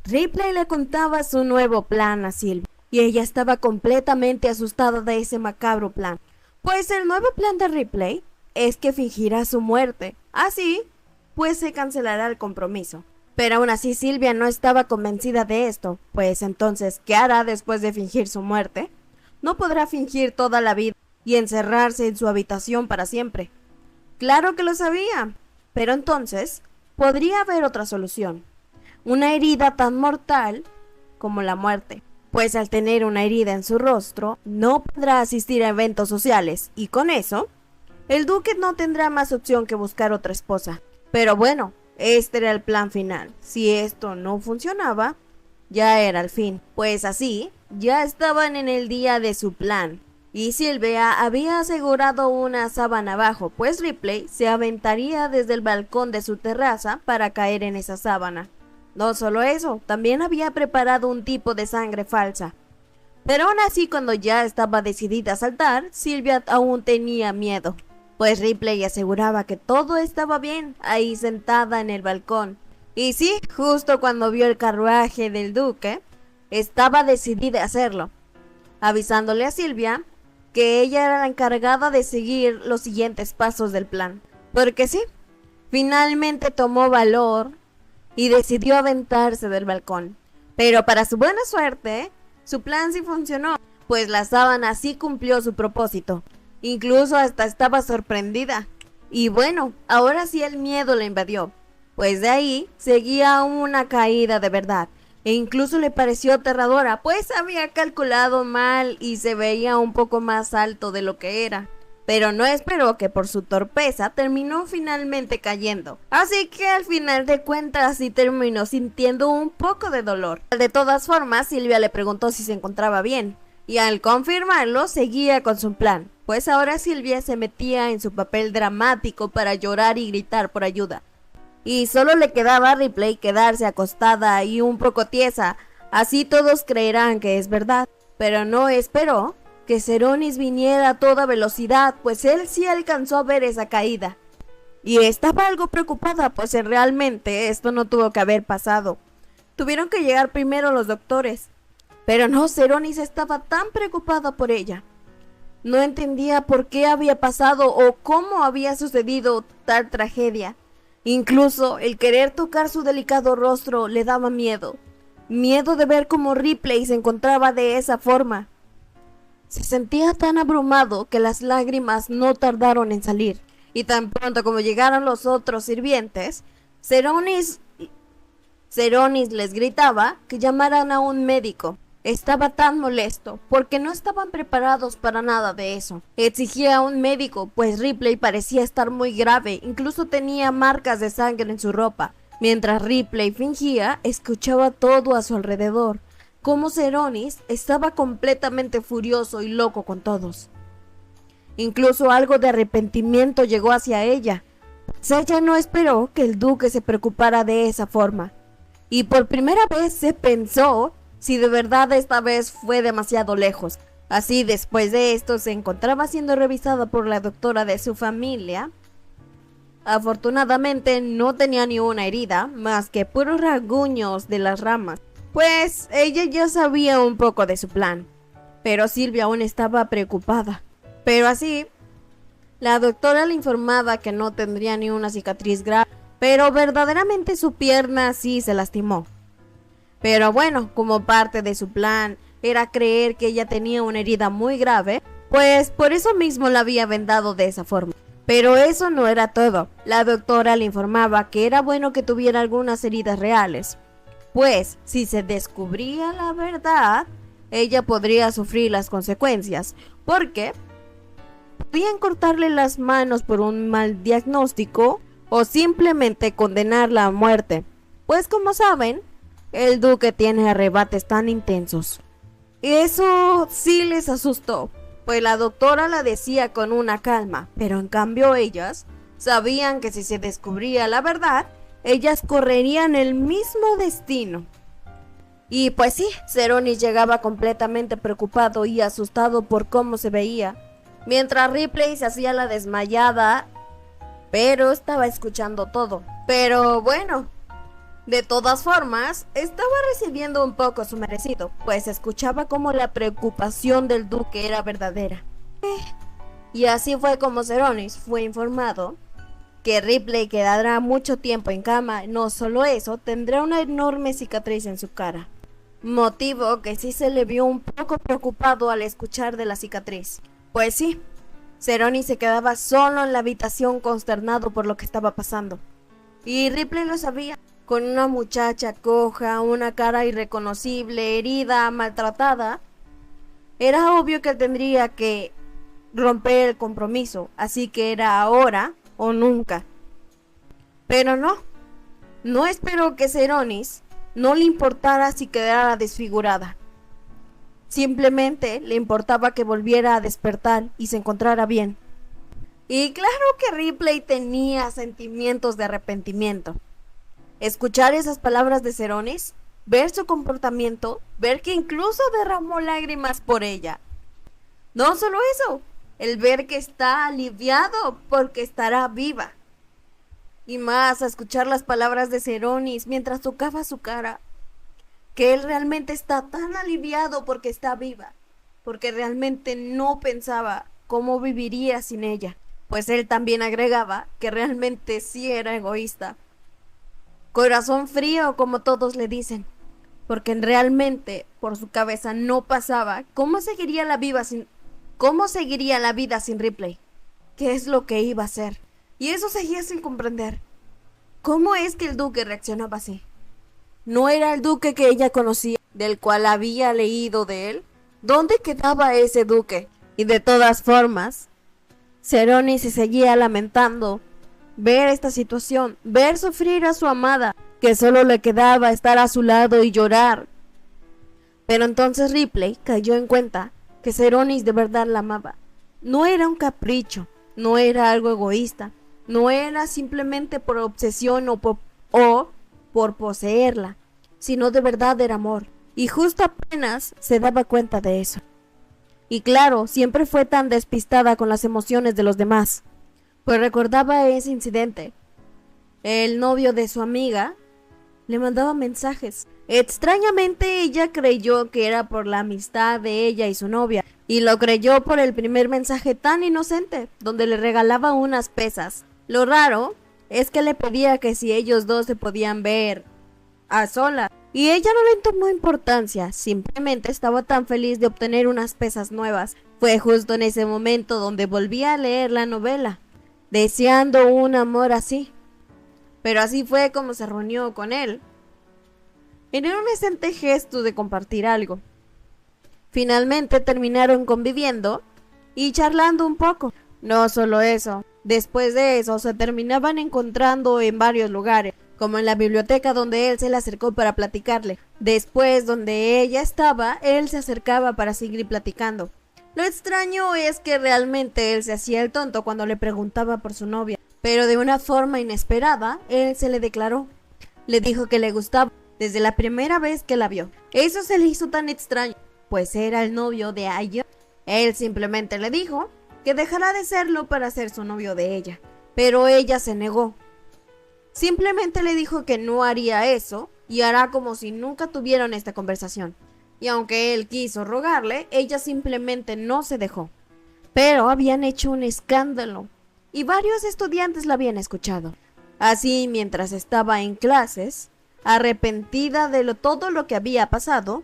Ripley le contaba su nuevo plan a Sylvia, y ella estaba completamente asustada de ese macabro plan. Pues el nuevo plan de Ripley es que fingirá su muerte, así pues se cancelará el compromiso. Pero aún así Sylvia no estaba convencida de esto, pues entonces, ¿qué hará después de fingir su muerte? No podrá fingir toda la vida y encerrarse en su habitación para siempre. Claro que lo sabía, pero entonces podría haber otra solución. Una herida tan mortal como la muerte, pues al tener una herida en su rostro, no podrá asistir a eventos sociales, y con eso, el duque no tendrá más opción que buscar otra esposa. Pero bueno, este era el plan final. Si esto no funcionaba, ya era el fin, pues así, ya estaban en el día de su plan. Y Sylvia había asegurado una sábana abajo, pues Ripley se aventaría desde el balcón de su terraza para caer en esa sábana. No solo eso, también había preparado un tipo de sangre falsa. Pero aún así, cuando ya estaba decidida a saltar, Sylvia aún tenía miedo, pues Ripley aseguraba que todo estaba bien, ahí sentada en el balcón. Y sí, justo cuando vio el carruaje del duque, estaba decidida a hacerlo, avisándole a Sylvia que ella era la encargada de seguir los siguientes pasos del plan. Porque sí, finalmente tomó valor y decidió aventarse del balcón. Pero para su buena suerte, su plan sí funcionó, pues la sábana sí cumplió su propósito. Incluso hasta estaba sorprendida. Y bueno, ahora sí el miedo la invadió, pues de ahí seguía una caída de verdad. E incluso le pareció aterradora, pues había calculado mal y se veía un poco más alto de lo que era. Pero no esperó que por su torpeza terminó finalmente cayendo. Así que al final de cuentas sí terminó sintiendo un poco de dolor. De todas formas, Sylvia le preguntó si se encontraba bien, y al confirmarlo seguía con su plan, pues ahora Sylvia se metía en su papel dramático para llorar y gritar por ayuda. Y solo le quedaba a Ripley quedarse acostada y un poco tiesa, así todos creerán que es verdad. Pero no esperó que Seronis viniera a toda velocidad, pues él sí alcanzó a ver esa caída. Y estaba algo preocupada, pues realmente esto no tuvo que haber pasado. Tuvieron que llegar primero los doctores. Pero no, Seronis estaba tan preocupada por ella. No entendía por qué había pasado o cómo había sucedido tal tragedia. Incluso el querer tocar su delicado rostro le daba miedo. Miedo de ver cómo Ripley se encontraba de esa forma. Se sentía tan abrumado que las lágrimas no tardaron en salir. Y tan pronto como llegaron los otros sirvientes, Seronis les gritaba que llamaran a un médico. Estaba tan molesto porque no estaban preparados para nada de eso. Exigía a un médico, pues Ripley parecía estar muy grave, incluso tenía marcas de sangre en su ropa. Mientras Ripley fingía, escuchaba todo a su alrededor, como Seronis estaba completamente furioso y loco con todos. Incluso algo de arrepentimiento llegó hacia ella, pues ella no esperó que el duque se preocupara de esa forma. Y por primera vez se pensó si de verdad esta vez fue demasiado lejos. Así, después de esto, se encontraba siendo revisada por la doctora de su familia. Afortunadamente no tenía ni una herida, más que puros rasguños de las ramas, pues ella ya sabía un poco de su plan. Pero Sylvia aún estaba preocupada. Pero así, la doctora le informaba que no tendría ni una cicatriz grave, pero verdaderamente su pierna sí se lastimó. Pero bueno, como parte de su plan era creer que ella tenía una herida muy grave, pues por eso mismo la había vendado de esa forma. Pero eso no era todo. La doctora le informaba que era bueno que tuviera algunas heridas reales, pues si se descubría la verdad, ella podría sufrir las consecuencias, porque podían cortarle las manos por un mal diagnóstico o simplemente condenarla a muerte, pues como saben, el duque tiene arrebates tan intensos. Eso sí les asustó, pues la doctora la decía con una calma, pero en cambio ellas sabían que si se descubría la verdad, ellas correrían el mismo destino. Y pues sí, Seronis llegaba completamente preocupado y asustado por cómo se veía, mientras Ripley se hacía la desmayada, pero estaba escuchando todo. Pero bueno, De todas formas, estaba recibiendo un poco su merecido, pues escuchaba como la preocupación del duque era verdadera. Y así fue como Ceronis fue informado que Ripley quedará mucho tiempo en cama. No solo eso, tendrá una enorme cicatriz en su cara. Motivo que sí se le vio un poco preocupado al escuchar de la cicatriz. Pues sí, Ceronis se quedaba solo en la habitación consternado por lo que estaba pasando. Y Ripley lo sabía. Con una muchacha coja, una cara irreconocible, herida, maltratada, era obvio que tendría que romper el compromiso, así que era ahora o nunca. Pero no esperó que Ceronis no le importara si quedara desfigurada. Simplemente le importaba que volviera a despertar y se encontrara bien. Y claro que Ripley tenía sentimientos de arrepentimiento. Escuchar esas palabras de Ceronis, ver su comportamiento, ver que incluso derramó lágrimas por ella. No solo eso, el ver que está aliviado porque estará viva. Y más a escuchar las palabras de Ceronis mientras tocaba su cara, que él realmente está tan aliviado porque está viva, porque realmente no pensaba cómo viviría sin ella. Pues él también agregaba que realmente sí era egoísta. Corazón frío, como todos le dicen, porque realmente por su cabeza no pasaba cómo seguiría la vida sin Ripley. ¿Qué es lo que iba a hacer? Y eso seguía sin comprender. ¿Cómo es que el duque reaccionaba así? ¿No era el duque que ella conocía, del cual había leído de él? ¿Dónde quedaba ese duque? Y de todas formas, Ceronis se seguía lamentando. Ver esta situación, ver sufrir a su amada, que solo le quedaba estar a su lado y llorar. Pero entonces Ripley cayó en cuenta que Ceronis de verdad la amaba. No era un capricho, no era algo egoísta, no era simplemente por obsesión o por poseerla, sino de verdad era amor. Y justo apenas se daba cuenta de eso. Y claro, siempre fue tan despistada con las emociones de los demás. Pues recordaba ese incidente. El novio de su amiga le mandaba mensajes. Extrañamente ella creyó que era por la amistad de ella y su novia, y lo creyó por el primer mensaje tan inocente, donde le regalaba unas pesas. Lo raro es que le pedía que si ellos dos se podían ver a solas, y ella no le tomó importancia, simplemente estaba tan feliz de obtener unas pesas nuevas. Fue justo en ese momento donde volví a leer la novela, deseando un amor así. Pero así fue como se reunió con él, en un inocente gesto de compartir algo. Finalmente terminaron conviviendo y charlando un poco. No solo eso, después de eso se terminaban encontrando en varios lugares, como en la biblioteca donde él se le acercó para platicarle. Después, donde ella estaba, él se acercaba para seguir platicando. Lo extraño es que realmente él se hacía el tonto cuando le preguntaba por su novia, pero de una forma inesperada, él se le declaró. Le dijo que le gustaba desde la primera vez que la vio. Eso se le hizo tan extraño, pues era el novio de ella. Él simplemente le dijo que dejará de serlo para ser su novio de ella, pero ella se negó. Simplemente le dijo que no haría eso y hará como si nunca tuvieron esta conversación. Y aunque él quiso rogarle, ella simplemente no se dejó. Pero habían hecho un escándalo y varios estudiantes la habían escuchado. Así, mientras estaba en clases, arrepentida de todo lo que había pasado,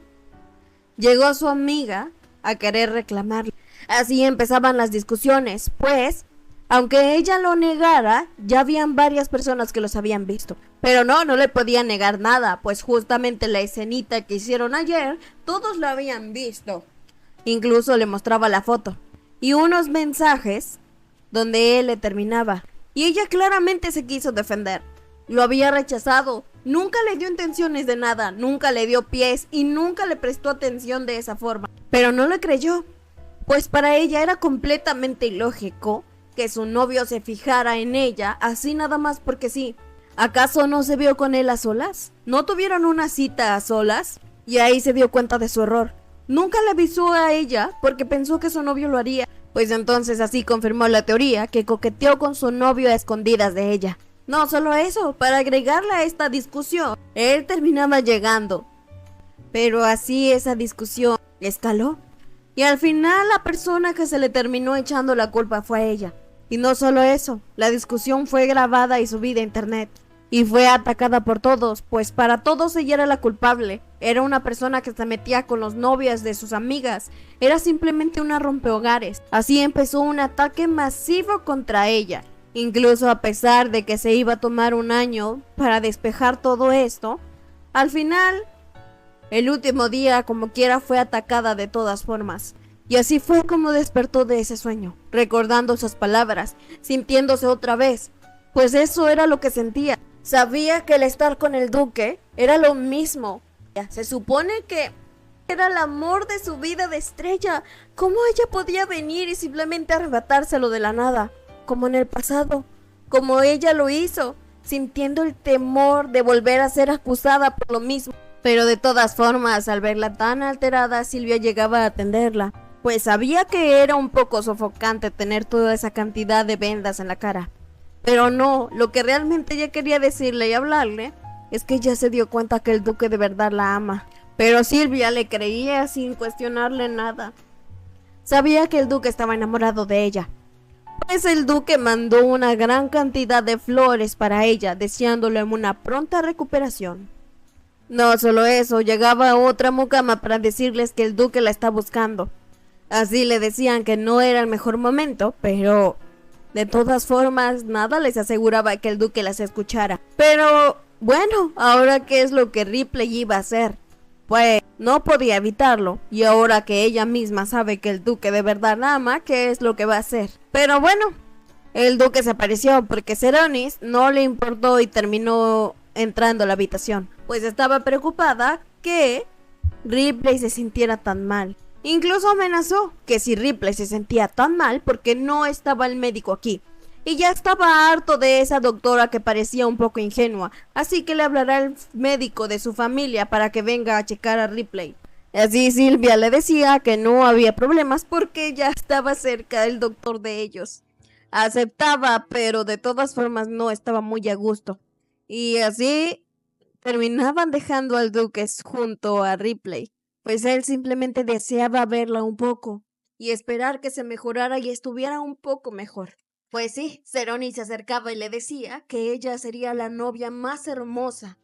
llegó su amiga a querer reclamarle. Así empezaban las discusiones, pues, aunque ella lo negara, ya habían varias personas que los habían visto. Pero no le podían negar nada, pues justamente la escenita que hicieron ayer, todos la habían visto. Incluso le mostraba la foto y unos mensajes donde él le terminaba. Y ella claramente se quiso defender. Lo había rechazado, nunca le dio intenciones de nada, nunca le dio pies y nunca le prestó atención de esa forma. Pero no le creyó, pues para ella era completamente ilógico que su novio se fijara en ella así nada más porque sí. ¿Acaso no se vio con él a solas? ¿No tuvieron una cita a solas? Y ahí se dio cuenta de su error. Nunca le avisó a ella porque pensó que su novio lo haría. Pues entonces así confirmó la teoría que coqueteó con su novio a escondidas de ella. No solo eso, para agregarle a esta discusión, él terminaba llegando. Pero así esa discusión escaló. Y al final la persona que se le terminó echando la culpa fue a ella. Y no solo eso, la discusión fue grabada y subida a internet. Y fue atacada por todos, pues para todos ella era la culpable. Era una persona que se metía con los novios de sus amigas. Era simplemente una rompehogares. Así empezó un ataque masivo contra ella. Incluso a pesar de que se iba a tomar un año para despejar todo esto, al final, el último día como quiera fue atacada de todas formas. Y así fue como despertó de ese sueño, recordando sus palabras, sintiéndose otra vez, pues eso era lo que sentía. Sabía que el estar con el duque era lo mismo. Se supone que era el amor de su vida de estrella. ¿Cómo ella podía venir y simplemente arrebatárselo de la nada? Como en el pasado, como ella lo hizo, sintiendo el temor de volver a ser acusada por lo mismo. Pero de todas formas, al verla tan alterada, Silvia llegaba a atenderla, pues sabía que era un poco sofocante tener toda esa cantidad de vendas en la cara. Pero no, lo que realmente ella quería decirle y hablarle es que ella se dio cuenta que el duque de verdad la ama. Pero Silvia le creía sin cuestionarle nada. Sabía que el duque estaba enamorado de ella, pues el duque mandó una gran cantidad de flores para ella, deseándole una pronta recuperación. No solo eso, llegaba otra mucama para decirles que el duque la está buscando. Así le decían que no era el mejor momento, pero de todas formas nada les aseguraba que el duque las escuchara. Pero bueno, ahora qué es lo que Ripley iba a hacer. Pues no podía evitarlo, y ahora que ella misma sabe que el duque de verdad la ama, ¿qué es lo que va a hacer? Pero bueno, el duque se apareció porque Seronis no le importó y terminó entrando a la habitación, pues estaba preocupada que Ripley se sintiera tan mal. Incluso amenazó que si Ripley se sentía tan mal porque no estaba el médico aquí. Y ya estaba harto de esa doctora que parecía un poco ingenua, así que le hablará el médico de su familia para que venga a checar a Ripley. Así Silvia le decía que no había problemas porque ya estaba cerca el doctor de ellos. Aceptaba, pero de todas formas no estaba muy a gusto. Y así terminaban dejando al duque junto a Ripley, pues él simplemente deseaba verla un poco y esperar que se mejorara y estuviera un poco mejor. Pues sí, Seronis se acercaba y le decía que ella sería la novia más hermosa.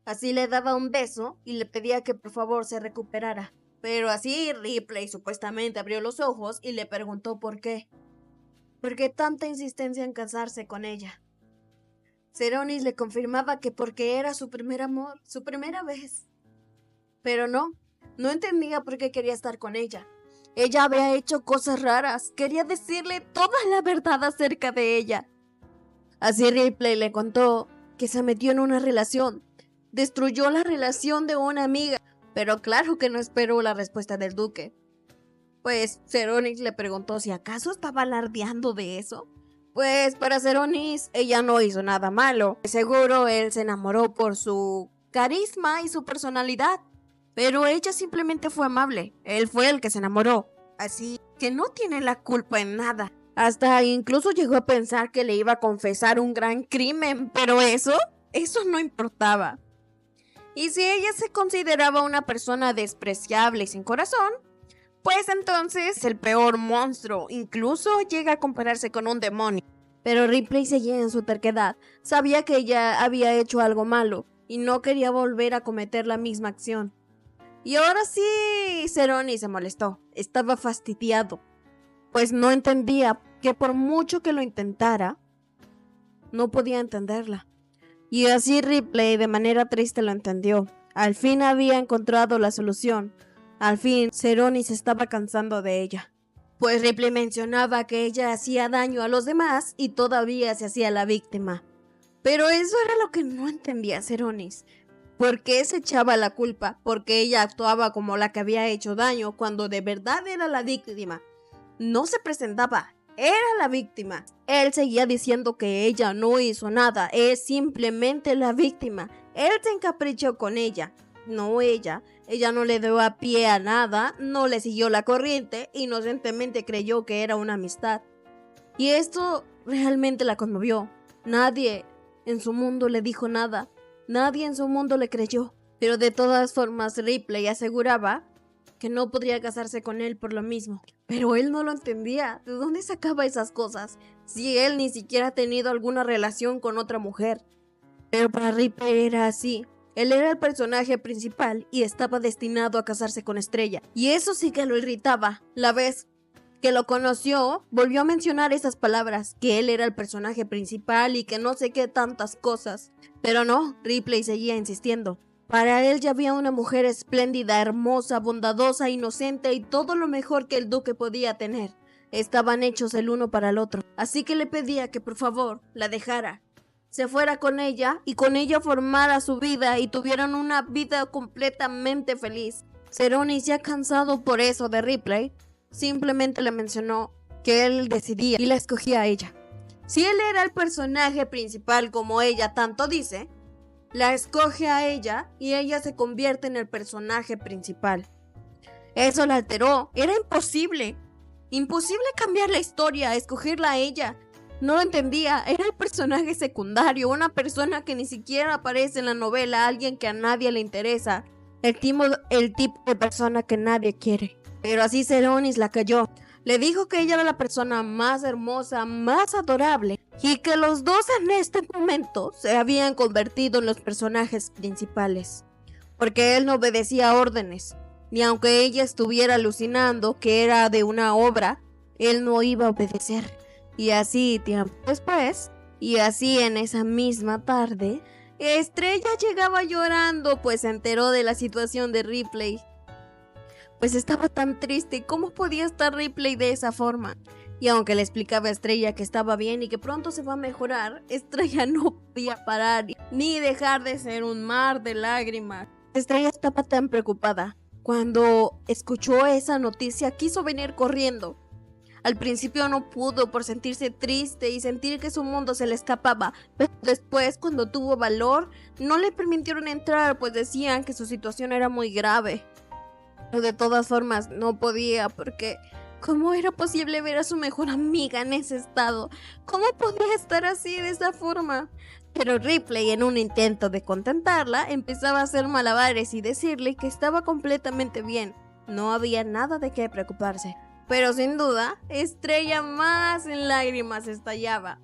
Así le daba un beso y le pedía que por favor se recuperara. Pero así Ripley supuestamente abrió los ojos y le preguntó por qué. ¿Por qué tanta insistencia en casarse con ella? Seronis le confirmaba que porque era su primer amor, su primera vez. Pero no entendía por qué quería estar con ella. Ella había hecho cosas raras, quería decirle toda la verdad acerca de ella. Así Ripley le contó que se metió en una relación, destruyó la relación de una amiga, pero claro que no esperó la respuesta del duque. Pues Seronis le preguntó si acaso estaba alardeando de eso. Pues para Seronis ella no hizo nada malo, seguro él se enamoró por su carisma y su personalidad. Pero ella simplemente fue amable, él fue el que se enamoró, así que no tiene la culpa en nada. Hasta incluso llegó a pensar que le iba a confesar un gran crimen, pero eso no importaba. Y si ella se consideraba una persona despreciable y sin corazón, pues entonces el peor monstruo, incluso llega a compararse con un demonio. Pero Ripley seguía en su terquedad, sabía que ella había hecho algo malo y no quería volver a cometer la misma acción. Y ahora sí, Seronis se molestó, estaba fastidiado, pues no entendía que por mucho que lo intentara, no podía entenderla. Y así Ripley de manera triste lo entendió. Al fin había encontrado la solución. Al fin Seronis estaba cansando de ella. Pues Ripley mencionaba que ella hacía daño a los demás y todavía se hacía la víctima. Pero eso era lo que no entendía Seronis. ¿Por qué se echaba la culpa? Porque ella actuaba como la que había hecho daño cuando de verdad era la víctima. No se presentaba, era la víctima. Él seguía diciendo que ella no hizo nada, es simplemente la víctima. Él se encaprichó con ella, no ella. Ella no le dio a pie a nada, no le siguió la corriente, inocentemente creyó que era una amistad. Y esto realmente la conmovió. Nadie en su mundo le dijo nada. Nadie en su mundo le creyó. Pero de todas formas, Ripley aseguraba que no podría casarse con él por lo mismo. Pero él no lo entendía. ¿De dónde sacaba esas cosas? Si él ni siquiera ha tenido alguna relación con otra mujer. Pero para Ripley era así. Él era el personaje principal y estaba destinado a casarse con Estrella. Y eso sí que lo irritaba. La vez que lo conoció, volvió a mencionar esas palabras, que él era el personaje principal y que no sé qué tantas cosas. Pero no, Ripley seguía insistiendo. Para él ya había una mujer espléndida, hermosa, bondadosa, inocente y todo lo mejor que el duque podía tener. Estaban hechos el uno para el otro, así que le pedía que por favor la dejara. Se fuera con ella y con ella formara su vida y tuvieran una vida completamente feliz. Cerrone, ya cansado por eso de Ripley, simplemente le mencionó que él decidía y la escogía a ella. Si él era el personaje principal como ella tanto dice, la escoge a ella y ella se convierte en el personaje principal. Eso la alteró. Era imposible. Imposible cambiar la historia, escogerla a ella. No lo entendía. Era el personaje secundario, una persona que ni siquiera aparece en la novela, alguien que a nadie le interesa. El tipo de persona que nadie quiere. Pero así Cerrone la cayó. Le dijo que ella era la persona más hermosa, más adorable, y que los dos en este momento se habían convertido en los personajes principales. Porque él no obedecía órdenes, ni aunque ella estuviera alucinando que era de una obra, él no iba a obedecer. Y así tiempo después, y así en esa misma tarde, Estrella llegaba llorando, pues se enteró de la situación de Ripley. Pues estaba tan triste, ¿cómo podía estar Ripley de esa forma? Y aunque le explicaba a Estrella que estaba bien y que pronto se va a mejorar, Estrella no podía parar ni dejar de ser un mar de lágrimas. Estrella estaba tan preocupada. Cuando escuchó esa noticia quiso venir corriendo. Al principio no pudo por sentirse triste y sentir que su mundo se le escapaba, pero después, cuando tuvo valor, no le permitieron entrar, pues decían que su situación era muy grave. Pero de todas formas no podía, porque ¿cómo era posible ver a su mejor amiga en ese estado? ¿Cómo podía estar así de esa forma? Pero Ripley, en un intento de contentarla, empezaba a hacer malabares y decirle que estaba completamente bien. No había nada de qué preocuparse. Pero sin duda, Estrella más en lágrimas estallaba.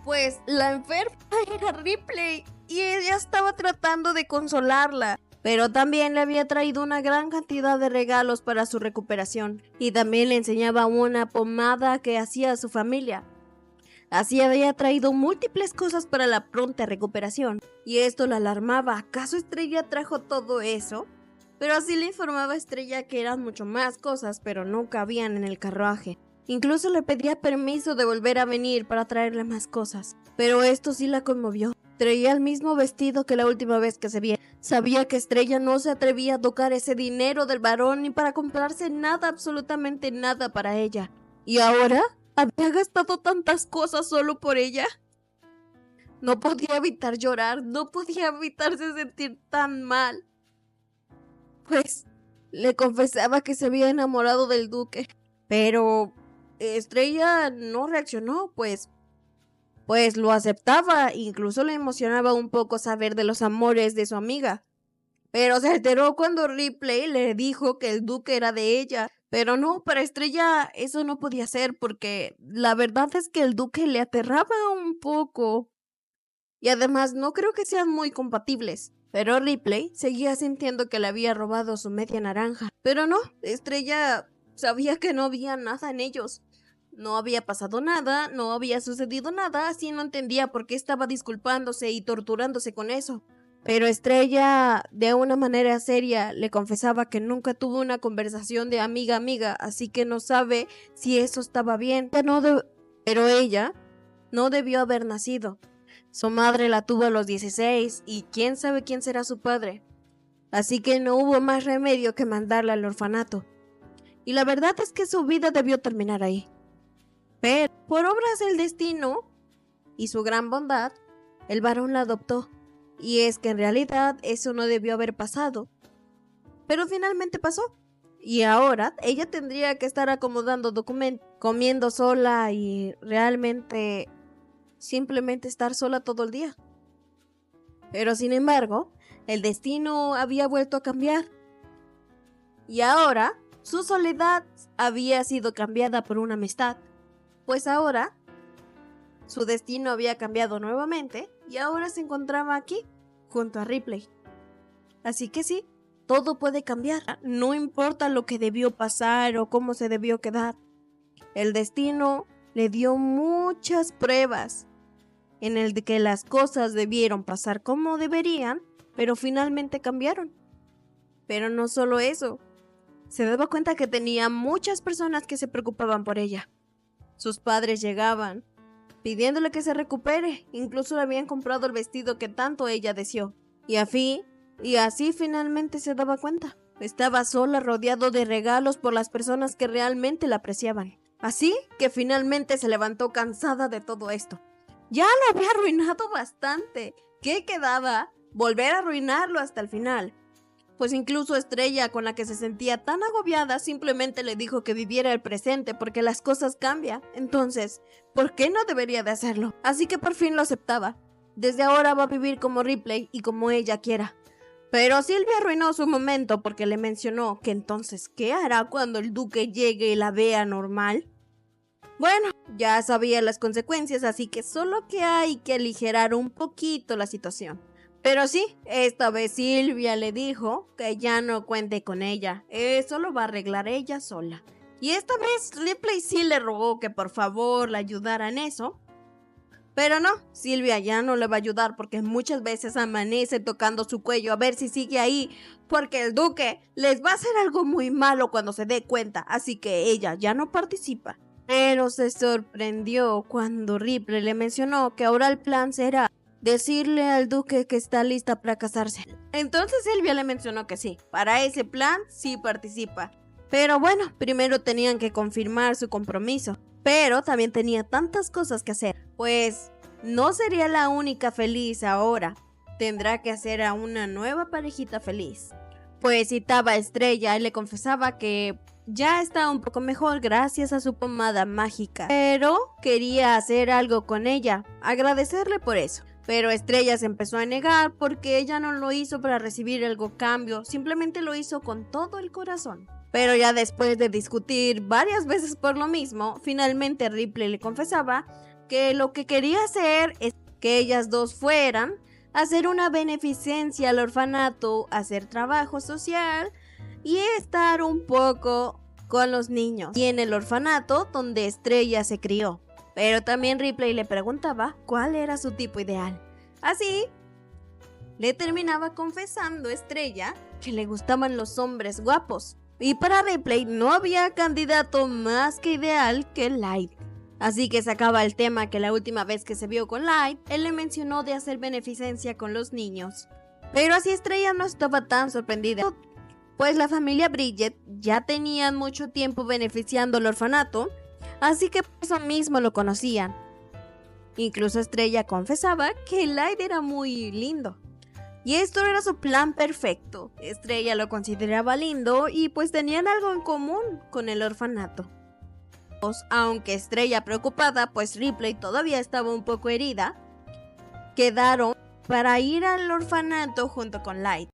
Pues la enferma era Ripley y ella estaba tratando de consolarla. Pero también le había traído una gran cantidad de regalos para su recuperación. Y también le enseñaba una pomada que hacía a su familia. Así había traído múltiples cosas para la pronta recuperación. Y esto la alarmaba. ¿Acaso Estrella trajo todo eso? Pero así le informaba a Estrella que eran mucho más cosas, pero no cabían en el carruaje. Incluso le pedía permiso de volver a venir para traerle más cosas. Pero esto sí la conmovió. Traía el mismo vestido que la última vez que se vieron. Sabía que Estrella no se atrevía a tocar ese dinero del varón ni para comprarse nada, absolutamente nada para ella. ¿Y ahora? ¿Había gastado tantas cosas solo por ella? No podía evitar llorar, no podía evitarse sentir tan mal. Pues le confesaba que se había enamorado del duque. Pero Estrella no reaccionó, pues lo aceptaba, incluso le emocionaba un poco saber de los amores de su amiga. Pero se alteró cuando Ripley le dijo que el duque era de ella. Pero no, para Estrella eso no podía ser, porque la verdad es que el duque le aterraba un poco. Y además no creo que sean muy compatibles. Pero Ripley seguía sintiendo que le había robado su media naranja. Pero no, Estrella sabía que no había nada en ellos. No había pasado nada, no había sucedido nada, así no entendía por qué estaba disculpándose y torturándose con eso. Pero Estrella, de una manera seria, le confesaba que nunca tuvo una conversación de amiga a amiga, así que no sabe si eso estaba bien. Pero ella no debió haber nacido. Su madre la tuvo a los 16 y quién sabe quién será su padre. Así que no hubo más remedio que mandarla al orfanato. Y la verdad es que su vida debió terminar ahí. Pero, por obras del destino y su gran bondad, el varón la adoptó. Y es que en realidad eso no debió haber pasado. Pero finalmente pasó. Y ahora ella tendría que estar acomodando documentos, comiendo sola y realmente simplemente estar sola todo el día. Pero sin embargo, el destino había vuelto a cambiar. Y ahora, su soledad había sido cambiada por una amistad. Pues ahora, su destino había cambiado nuevamente y ahora se encontraba aquí, junto a Ripley. Así que sí, todo puede cambiar. No importa lo que debió pasar o cómo se debió quedar. El destino le dio muchas pruebas en el de que las cosas debieron pasar como deberían, pero finalmente cambiaron. Pero no solo eso, se daba cuenta que tenía muchas personas que se preocupaban por ella. Sus padres llegaban, pidiéndole que se recupere, incluso le habían comprado el vestido que tanto ella deseó. Y así finalmente se daba cuenta. Estaba sola, rodeado de regalos por las personas que realmente la apreciaban. Así que finalmente se levantó cansada de todo esto. Ya lo había arruinado bastante. ¿Qué quedaba? Volver a arruinarlo hasta el final. Pues incluso Estrella, con la que se sentía tan agobiada, simplemente le dijo que viviera el presente porque las cosas cambian. Entonces, ¿por qué no debería de hacerlo? Así que por fin lo aceptaba. Desde ahora va a vivir como Ripley y como ella quiera. Pero Sylvia arruinó su momento porque le mencionó que entonces, ¿qué hará cuando el duque llegue y la vea normal? Bueno, ya sabía las consecuencias, así que solo que hay que aligerar un poquito la situación. Pero sí, esta vez Sylvia le dijo que ya no cuente con ella, eso lo va a arreglar ella sola. Y esta vez Ripley sí le rogó que por favor le ayudara en eso. Pero no, Sylvia ya no le va a ayudar porque muchas veces amanece tocando su cuello a ver si sigue ahí, porque el duque les va a hacer algo muy malo cuando se dé cuenta, así que ella ya no participa. Pero se sorprendió cuando Ripley le mencionó que ahora el plan será decirle al duque que está lista para casarse. Entonces Sylvia le mencionó que sí, para ese plan sí participa. Pero bueno, primero tenían que confirmar su compromiso. Pero también tenía tantas cosas que hacer, pues no sería la única feliz ahora. Tendrá que hacer a una nueva parejita feliz. Pues citaba a Estrella y le confesaba que ya está un poco mejor gracias a su pomada mágica. Pero quería hacer algo con ella, agradecerle por eso. Pero Estrella se empezó a negar porque ella no lo hizo para recibir algo cambio, simplemente lo hizo con todo el corazón. Pero ya después de discutir varias veces por lo mismo, finalmente Ripley le confesaba que lo que quería hacer es que ellas dos fueran a hacer una beneficencia al orfanato, hacer trabajo social y estar un poco con los niños y en el orfanato donde Estrella se crió. Pero también Ripley le preguntaba cuál era su tipo ideal. Así, le terminaba confesando a Estrella que le gustaban los hombres guapos. Y para Ripley no había candidato más que ideal que Light. Así que sacaba el tema que la última vez que se vio con Light, él le mencionó de hacer beneficencia con los niños. Pero así Estrella no estaba tan sorprendida, pues la familia Bridget ya tenían mucho tiempo beneficiando el orfanato, así que por eso mismo lo conocían. Incluso Estrella confesaba que Light era muy lindo. Y esto era su plan perfecto. Estrella lo consideraba lindo y pues tenían algo en común con el orfanato. Aunque Estrella preocupada, pues Ripley todavía estaba un poco herida, quedaron para ir al orfanato junto con Light.